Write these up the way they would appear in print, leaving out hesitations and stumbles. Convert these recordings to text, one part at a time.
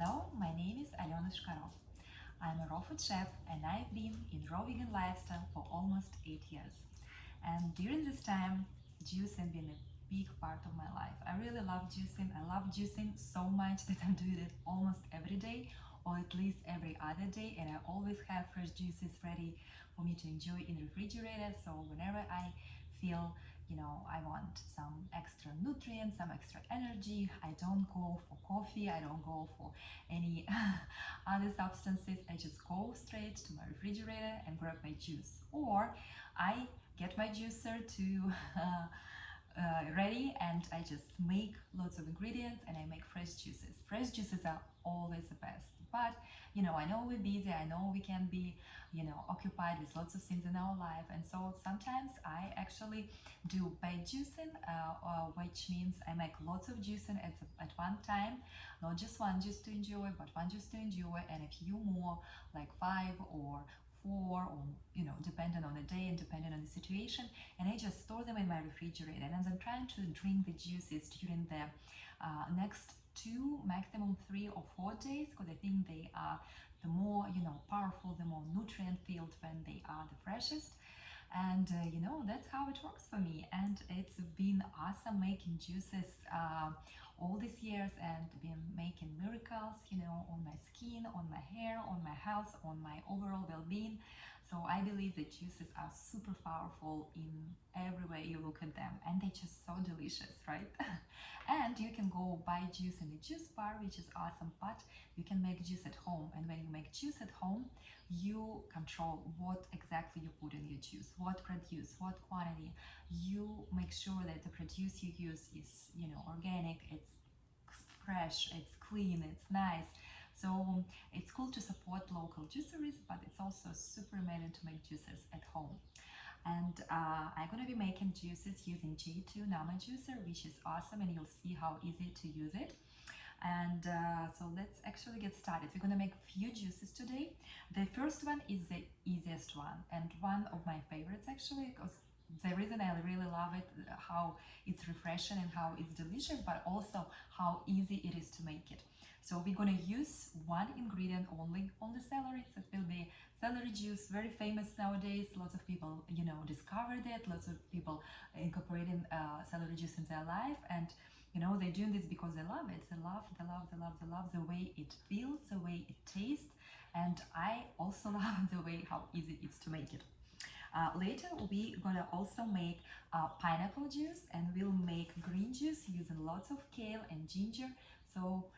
Hello, my name is Alena Shkarov. I'm a raw food chef and I've been in raw vegan lifestyle for almost 8 years. And during this time, juicing been a big part of my life. I really love juicing. I love juicing so much that I'm doing it almost every day or at least every other day, and I always have fresh juices ready for me to enjoy in the refrigerator. So whenever I feel I want some extra nutrients, some extra energy, I don't go for coffee, I don't go for any other substances. I just go straight to my refrigerator and grab my juice, or I get my juicer to ready, and I just make lots of ingredients and I make fresh juices. Fresh juices are always the best. But I know we're busy, I know we can be occupied with lots of things in our life, and so sometimes I actually do batch juicing, which means I make lots of juicing at one time, not just one juice to enjoy, but one juice to enjoy and a few more, like 5 or 4, or depending on the day and depending on the situation, and I just store them in my refrigerator, and I'm trying to drink the juices during the next 2, maximum 3 or 4 days, because I think they are the more powerful, the more nutrient filled when they are the freshest. And that's how it works for me, and it's been awesome making juices all these years, and been making miracles on my skin, on my hair, on my health, on my overall well-being. So I believe that juices are super powerful in every way you look at them, and they're just so delicious, right? And you can go buy juice in the juice bar, which is awesome, but you can make juice at home. And when you make juice at home, you control what exactly you put in your juice, what produce, what quantity. You make sure that the produce you use is organic, it's fresh, it's clean, it's nice. So it's cool to support local juiceries, but it's also super amazing to make juices at home. And I'm gonna be making juices using J2 Namawell juicer, which is awesome, and you'll see how easy to use it. And so let's actually get started. We're gonna make a few juices today. The first one is the easiest one and one of my favorites, actually, because the reason I really love it, how it's refreshing and how it's delicious, but also how easy it is to make it. So we're gonna use one ingredient only on the celery. So it will be celery juice, very famous nowadays. Lots of people, discovered it. Lots of people incorporating celery juice in their life, and they're doing this because they love it. They love the way it feels, the way it tastes, and I also love the way how easy it's to make it. Later we're gonna also make pineapple juice, and we'll make green juice using lots of kale and ginger. So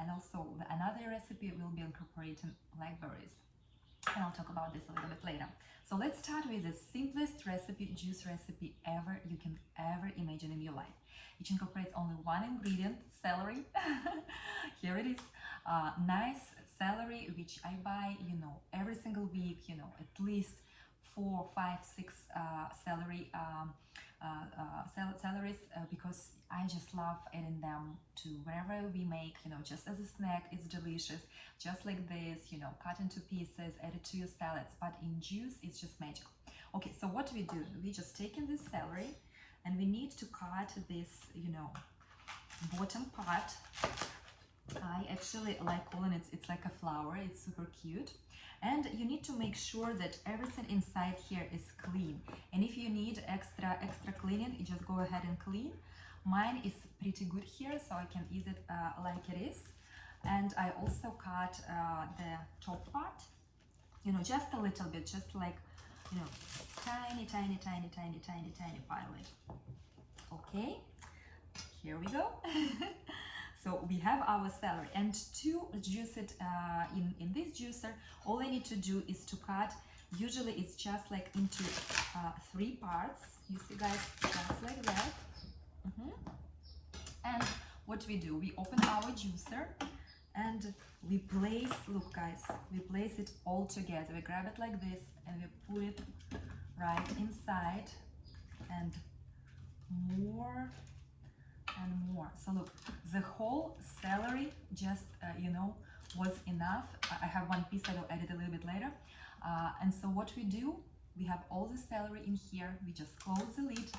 and also another recipe will be incorporating blackberries, and I'll talk about this a little bit later. So let's start with the simplest juice recipe you can ever imagine in your life. It incorporates only one ingredient, celery. Here it is, nice celery, which I buy every single week, at least 4, 5, 6 celeries, because I just love adding them to wherever we make, just as a snack. It's delicious, just like this, cut into pieces, add it to your salads, but in juice it's just magic. Okay, so what we do, we just taking this celery, and we need to cut this bottom part. I actually like calling it, it's like a flower, it's super cute. And you need to make sure that everything inside here is clean. And if you need extra cleaning, you just go ahead and clean. Mine is pretty good here, so I can use it like it is. And I also cut the top part, just a little bit, just like, tiny violet. Okay, here we go. So we have our celery, and to juice it in this juicer, all I need to do is to cut, usually it's just like into 3 parts, you see guys, just like that. And what we do, we open our juicer and we place, look guys, we place it all together. We grab it like this and we put it right inside, and more and more. So look, the whole celery just was enough. I have one piece I will add it a little bit later. And so what we do, we have all the celery in here. We just close the lid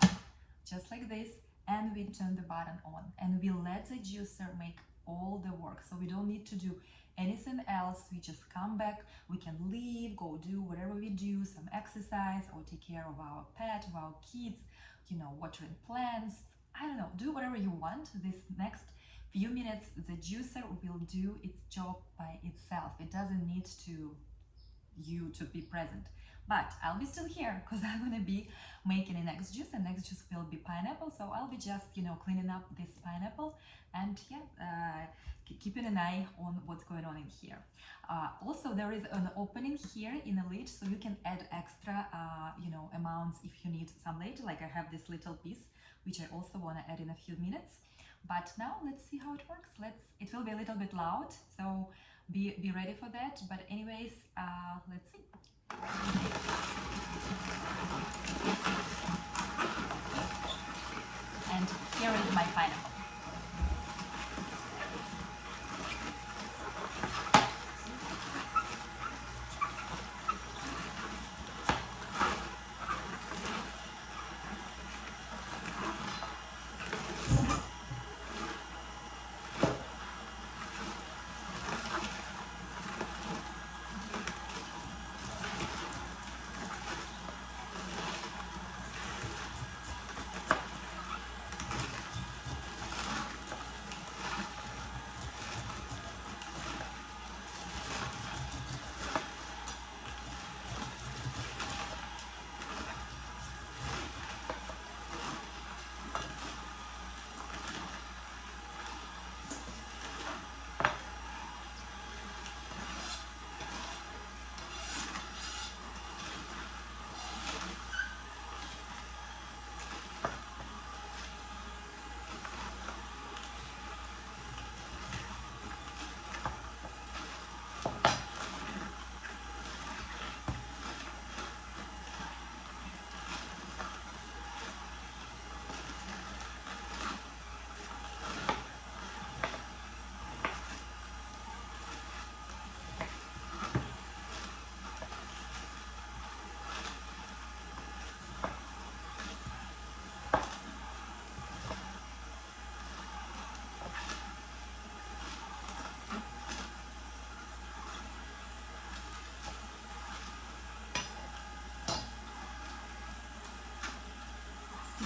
just like this, and we turn the button on, and we let the juicer make all the work. So we don't need to do anything else. We just come back, we can leave, go do whatever we do, some exercise or take care of our pet, of our kids, you know, watering plants, I don't know, do whatever you want. This next few minutes, the juicer will do its job by itself. It doesn't need you to be present. But I'll be still here because I'm gonna be making a next juice, and next juice will be pineapple. So I'll be just, you know, cleaning up this pineapple and keeping an eye on what's going on in here. Also, there is an opening here in the lid, so you can add extra, you know, amounts if you need some later. Like I have this little piece, which I also want to add in a few minutes. But now let's see how it works. It will be a little bit loud, so be ready for that. But anyways, let's see. And here is my pineapple.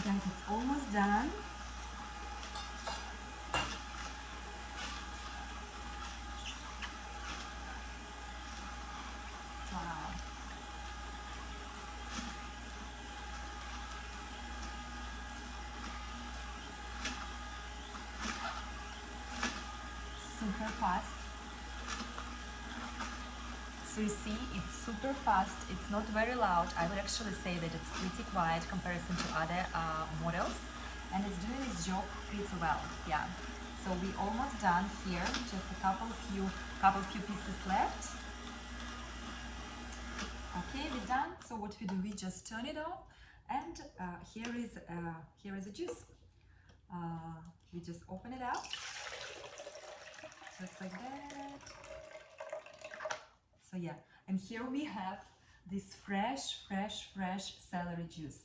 Guys, it's almost done. Wow. Super fast. So you see, it's super fast, it's not very loud. I would actually say that it's pretty quiet comparison to other models, and it's doing its job pretty well. Yeah. So we almost done here, just a couple few pieces left. Okay, we're done. So what we do, we just turn it on, and here is a juice. We just open it up, just like that. So yeah, and here we have this fresh celery juice.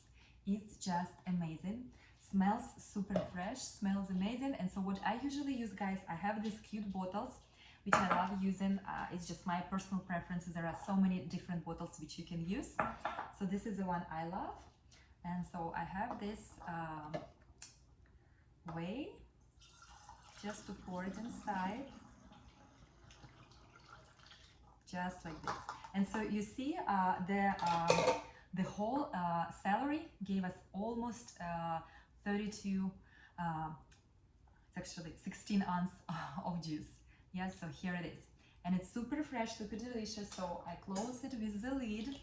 It's just amazing. Smells super fresh, smells amazing. And so what I usually use, guys, I have these cute bottles, which I love using. It's just my personal preferences. There are so many different bottles which you can use. So this is the one I love. And so I have this way just to pour it inside. Just like this. And so you see the whole celery gave us almost 32, it's actually 16 ounces of juice. Yeah, so here it is. And it's super fresh, super delicious. So I close it with the lid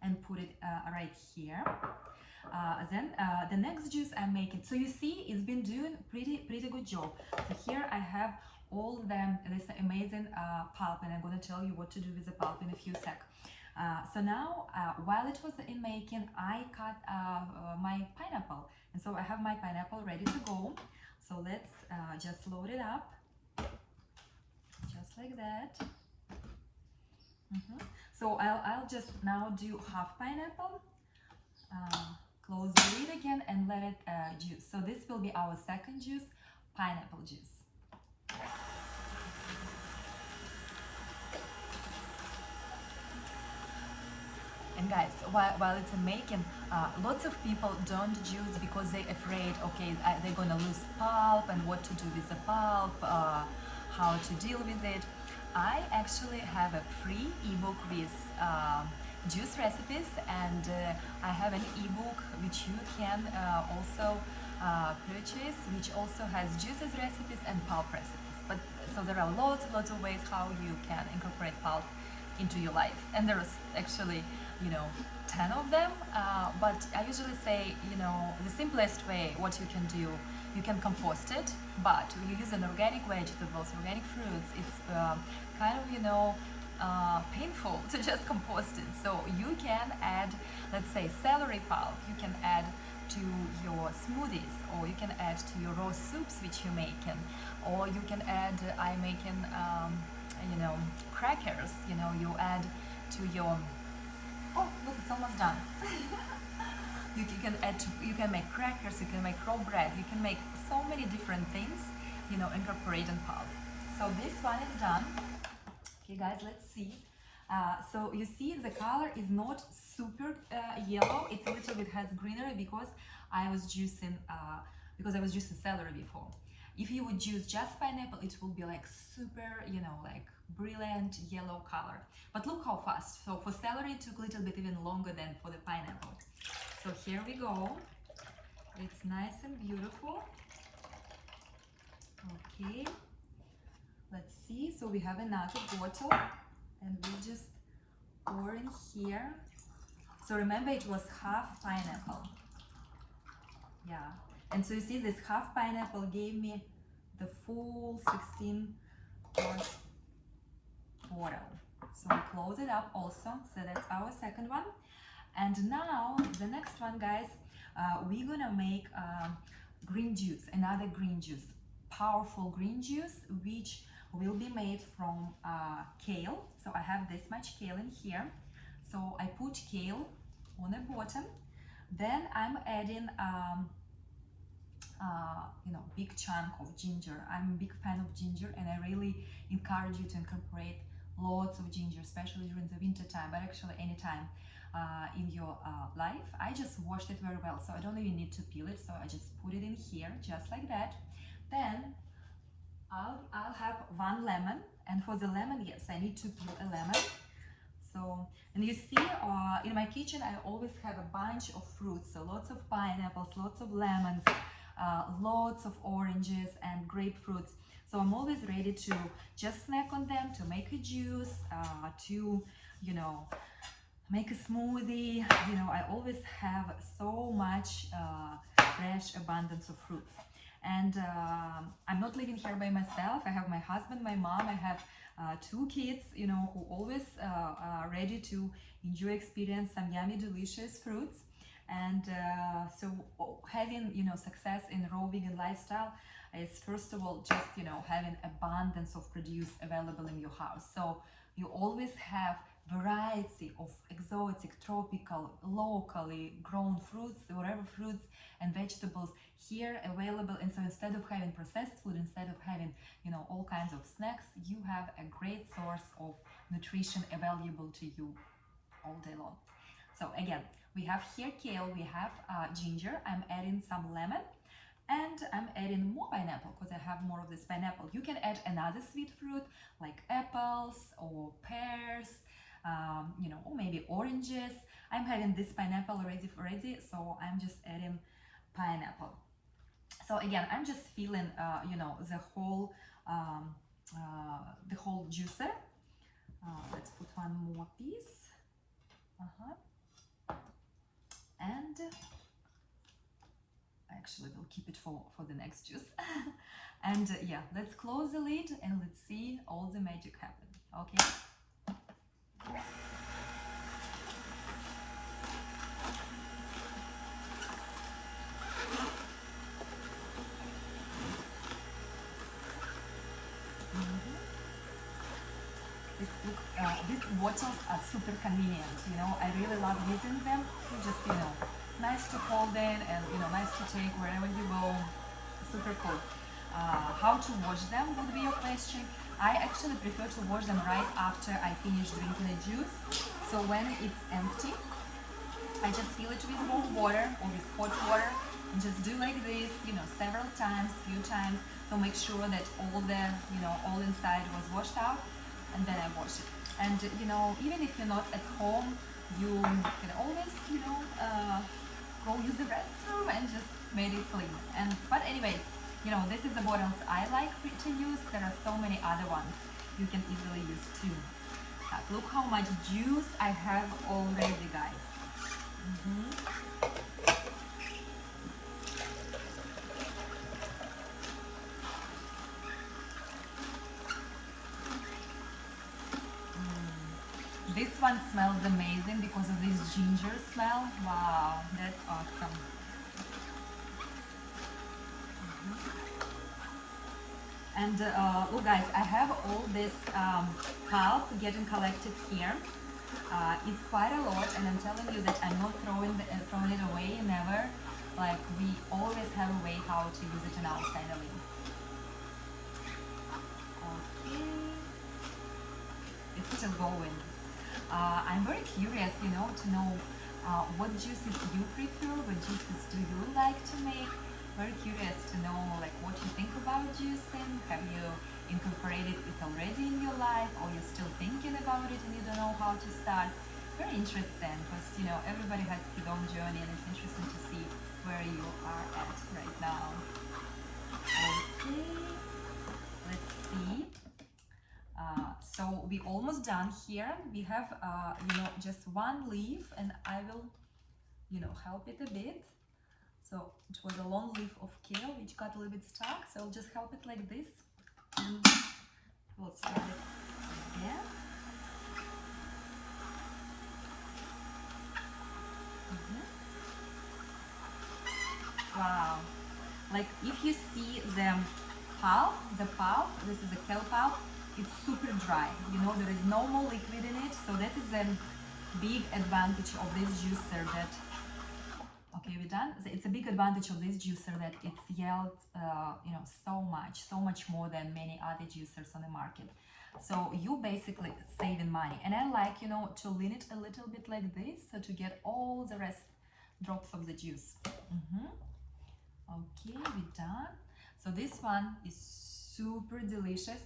and put it right here. Then the next juice I'm making, so you see it's been doing pretty good job. So here I have all this amazing pulp, and I'm going to tell you what to do with the pulp in a few seconds. So now, while it was in making, I cut my pineapple, and so I have my pineapple ready to go. So let's just load it up, just like that. So I'll just now do half pineapple, close the lid again, and let it juice. So this will be our second juice, pineapple juice. And guys, while it's making, lots of people don't juice because they're afraid, okay, they're gonna lose pulp and what to do with the pulp, how to deal with it. I actually have a free ebook with juice recipes, and I have an ebook which you can also purchase, which also has juices recipes and pulp recipes. But so there are lots of ways how you can incorporate pulp into your life, and there's actually 10 of them, but I usually say the simplest way what you can do, you can compost it, but you use an organic vegetables, organic fruits, it's kind of painful to just compost it. So you can add, let's say, celery pulp, you can add to your smoothies, or you can add to your raw soups which you're making, or you can add, I'm making crackers, you add to your, oh look, it's almost done. You can make crackers, you can make raw bread, you can make so many different things, incorporating pulp. So this one is done. Okay guys, let's see. So you see the color is not super yellow, it's a little bit has greenery because I was juicing celery before. If you would juice just pineapple, it will be like super, like brilliant yellow color. But look how fast. So for celery it took a little bit even longer than for the pineapple. So here we go. It's nice and beautiful. Okay. Let's see. So we have another bottle and we just pour in here. So remember it was half pineapple. Yeah. And so you see this half pineapple gave me the full 16-ounce bottle. So we close it up also. So that's our second one. And now the next one, guys, we're gonna make green juice, another green juice, powerful green juice, which will be made from kale. So I have this much kale in here. So I put kale on the bottom. Then I'm adding big chunk of ginger. I'm a big fan of ginger, and I really encourage you to incorporate lots of ginger, especially during the winter time, but actually anytime in your life. I just washed it very well, so I don't even need to peel it. So I just put it in here, just like that. Then I'll have one lemon, and for the lemon, yes, I need to peel a lemon. So, and you see, in my kitchen, I always have a bunch of fruits, so lots of pineapples, lots of lemons, lots of oranges and grapefruits. So I'm always ready to just snack on them, to make a juice, to, make a smoothie. I always have so much fresh abundance of fruits. And I'm not living here by myself. I have my husband, my mom, I have 2 kids, who always are ready to enjoy, experience some yummy, delicious fruits. And so having, success in raw vegan lifestyle is, first of all, just, having abundance of produce available in your house. So you always have variety of exotic, tropical, locally grown fruits, whatever fruits and vegetables here available. And so instead of having processed food, instead of having, all kinds of snacks, you have a great source of nutrition available to you all day long. So again, we have here kale, we have ginger, I'm adding some lemon, and I'm adding more pineapple because I have more of this pineapple. You can add another sweet fruit like apples or pears, or maybe oranges. I'm having this pineapple already, so I'm just adding pineapple. So again, I'm just feeling, the whole juicer. Let's put one more piece. And actually we'll keep it for the next juice. And yeah, let's close the lid and let's see all the magic happen. Okay. These bottles are super convenient, I really love using them. Just, nice to hold in and, nice to take wherever you go. Super cool. How to wash them would be your question. I actually prefer to wash them right after I finish drinking the juice. So when it's empty, I just fill it with warm water or with hot water and just do like this, several times, few times, to make sure that all the, all inside was washed out, and then I wash it. And, even if you're not at home, you can always, go use the restroom and just make it clean. But anyways, this is the bottles I like to use. There are so many other ones you can easily use too. Look how much juice I have already, guys. This one smells amazing because of this ginger smell. Wow, that's awesome. And look guys, I have all this pulp getting collected here. It's quite a lot, and I'm telling you that I'm not throwing it away, never. Like, we always have a way how to use it in our family. Okay, it's still going. I'm very curious, to know what juices you prefer, what juices do you like to make. Very curious to know like what you think about juicing. Have you incorporated it already in your life, or you're still thinking about it and you don't know how to start? It's very interesting because everybody has his own journey, and it's interesting to see where you are at right now. Okay, let's see. So we almost done here. We have just one leaf, and I will help it a bit. So it was a long leaf of kale which got a little bit stuck, so I'll just help it like this, and we'll start it again. Wow, like if you see the pulp, this is a kale pulp, it's super dry, there is no more liquid in it. So that is a big advantage of this juicer that, okay, we're done. It's a big advantage of this juicer that it's yields, so much more than many other juicers on the market. So you basically saving money. And I like, to lean it a little bit like this, so to get all the rest drops of the juice. Okay, we're done. So this one is super delicious.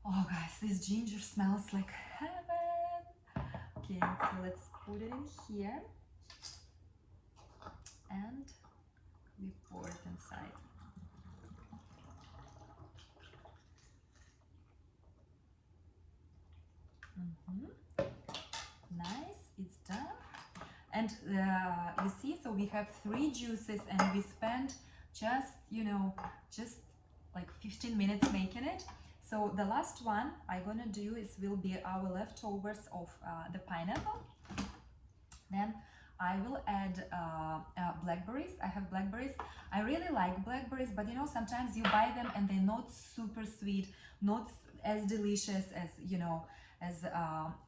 Oh guys, this ginger smells like heaven. Okay, so let's put it in here and we pour it inside. Nice, it's done. And you see, so we have 3 juices, and we spent just like 15 minutes making it. So the last one I'm gonna do will be our leftovers of the pineapple. Then I will add blackberries. I have blackberries. I really like blackberries, but sometimes you buy them and they're not super sweet, not as delicious as as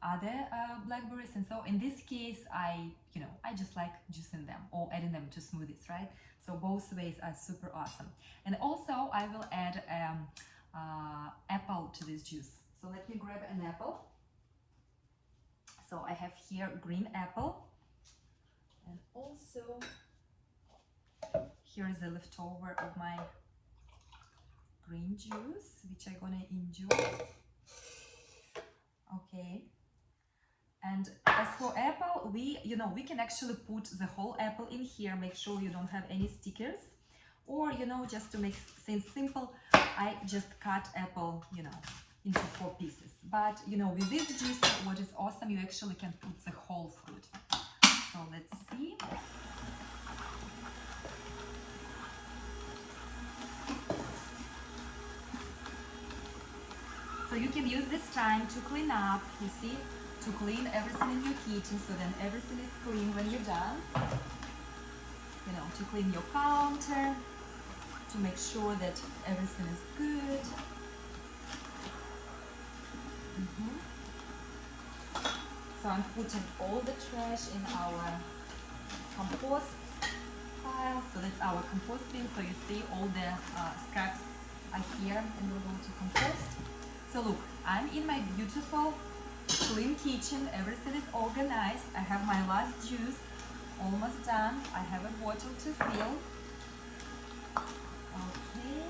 other blackberries. And so in this case, I just like juicing them or adding them to smoothies, right? So both ways are super awesome. And also I will add apple to this juice. So let me grab an apple. So I have here green apple, and also here is the leftover of my green juice, which I'm gonna enjoy. Okay. And as for apple, we can actually put the whole apple in here. Make sure you don't have any stickers, or just to make things simple, I just cut apple into 4 pieces. But with this juice, what is awesome, you actually can put the whole fruit. So let's see. So you can use this time to clean up, you see, to clean everything in your kitchen, so then everything is clean when you're done. To clean your counter, to make sure that everything is good. So I'm putting all the trash in our compost pile. So that's our compost bin. So you see all the scraps are here and we'll go to compost. So look, I'm in my beautiful clean kitchen. Everything is organized. I have my last juice almost done. I have a bottle to fill. Okay.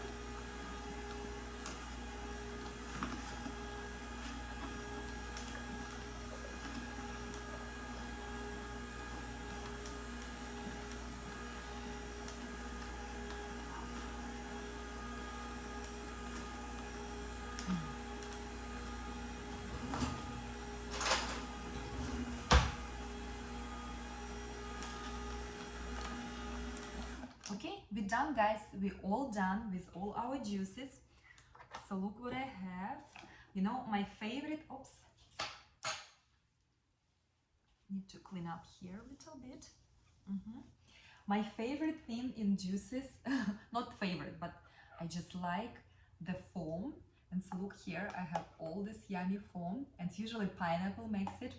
Okay, we're done, guys. We're all done with all our juices. So look what I have. You know, my favorite, oops, need to clean up here a little bit. My favorite thing in juices, not favorite, but I just like the foam. And so look here, I have all this yummy foam, and usually pineapple makes it.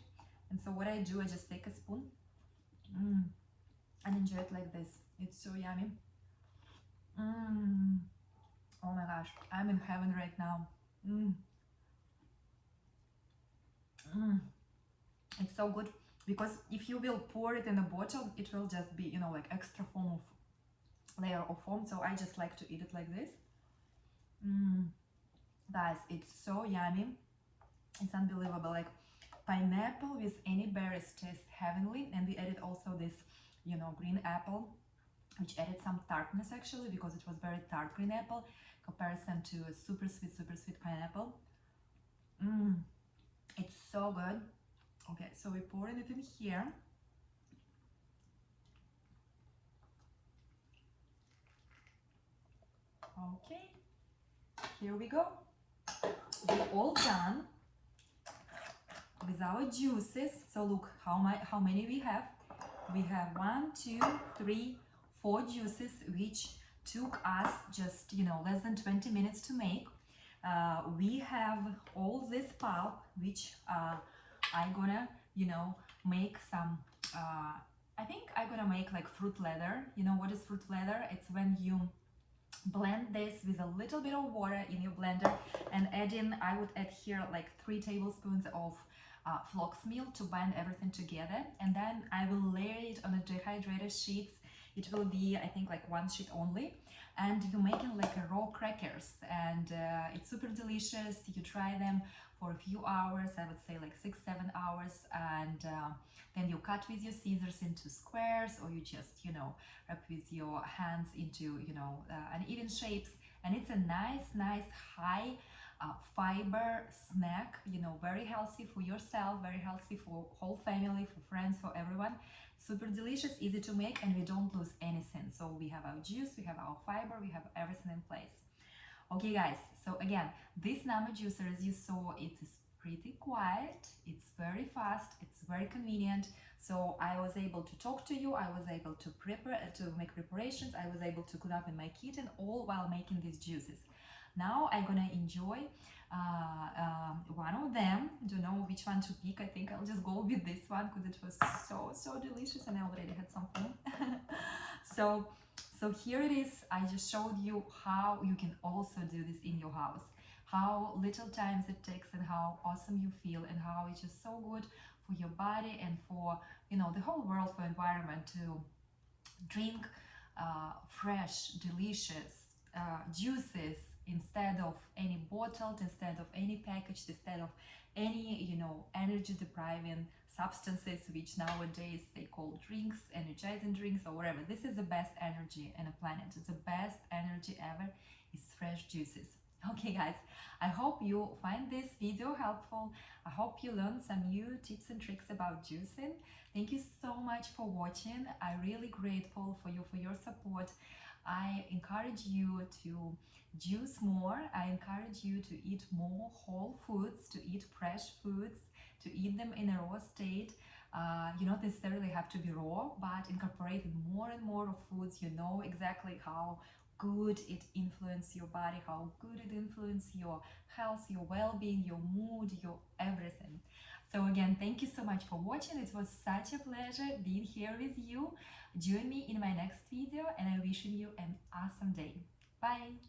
And so what I do, I just take a spoon and enjoy it like this. It's so yummy. Oh my gosh, I'm in heaven right now. It's so good, because if you will pour it in a bottle, it will just be, you know, like extra foam of layer of foam. So I just like to eat it like this. Guys, it's so yummy. It's unbelievable. Like pineapple with any berries tastes heavenly. And we added also this, you know, green apple, which added some tartness actually, because it was very tart green apple comparison to a super sweet pineapple. It's so good. Okay, so we're pouring it in here. Okay, here we go. We're all done with our juices. So look how many we have. We have 1, 2, 3, 4 juices, which took us just, you know, less than 20 minutes to make. We have all this pulp, which I'm gonna, you know, make some, I think I'm gonna make like fruit leather. You know what is fruit leather? It's when you blend this with a little bit of water in your blender and I would add here like 3 tablespoons of flax meal to bind everything together, and then I will layer it on a dehydrated sheets. It will be, I think, like 1 sheet only, and you're making like a raw crackers, and it's super delicious. You try them for a few hours, I would say like 6-7 hours, and then you cut with your scissors into squares, or you just, you know, wrap with your hands into, you know, uneven shapes. And it's a nice high fiber snack, you know, very healthy for yourself, very healthy for whole family, for friends, for everyone. Super delicious, easy to make, and we don't lose anything. So we have our juice, we have our fiber, we have everything in place. Okay guys, so again, this Nama juicer, as you saw, it is pretty quiet, it's very fast, it's very convenient. So I was able to talk to you, I was able to make preparations, I was able to clean up in my kitchen, all while making these juices. Now I'm gonna enjoy one of them. Don't know which one to pick. I think I'll just go with this one because it was so delicious, and I already had some fun. So here it is. I just showed you how you can also do this in your house, how little times it takes, and how awesome you feel, and how it's just so good for your body and for, you know, the whole world, for environment, to drink fresh, delicious juices instead of any bottled, instead of any packaged, instead of any, you know, energy depriving substances, which nowadays they call drinks, energizing drinks, or whatever. This is the best energy on the planet. It's the best energy ever, is fresh juices. Okay guys, I hope you find this video helpful. I hope you learned some new tips and tricks about juicing. Thank you so much for watching. I'm really grateful for you, for your support. I encourage you to juice more. I encourage you to eat more whole foods, to eat fresh foods, to eat them in a raw state. You don't necessarily have to be raw, but incorporating more and more of foods. You know exactly how good it influences your body, how good it influences your health, your well-being, your mood, your everything. So again, thank you so much for watching. It was such a pleasure being here with you. Join me in my next video, and I wish you an awesome day. Bye.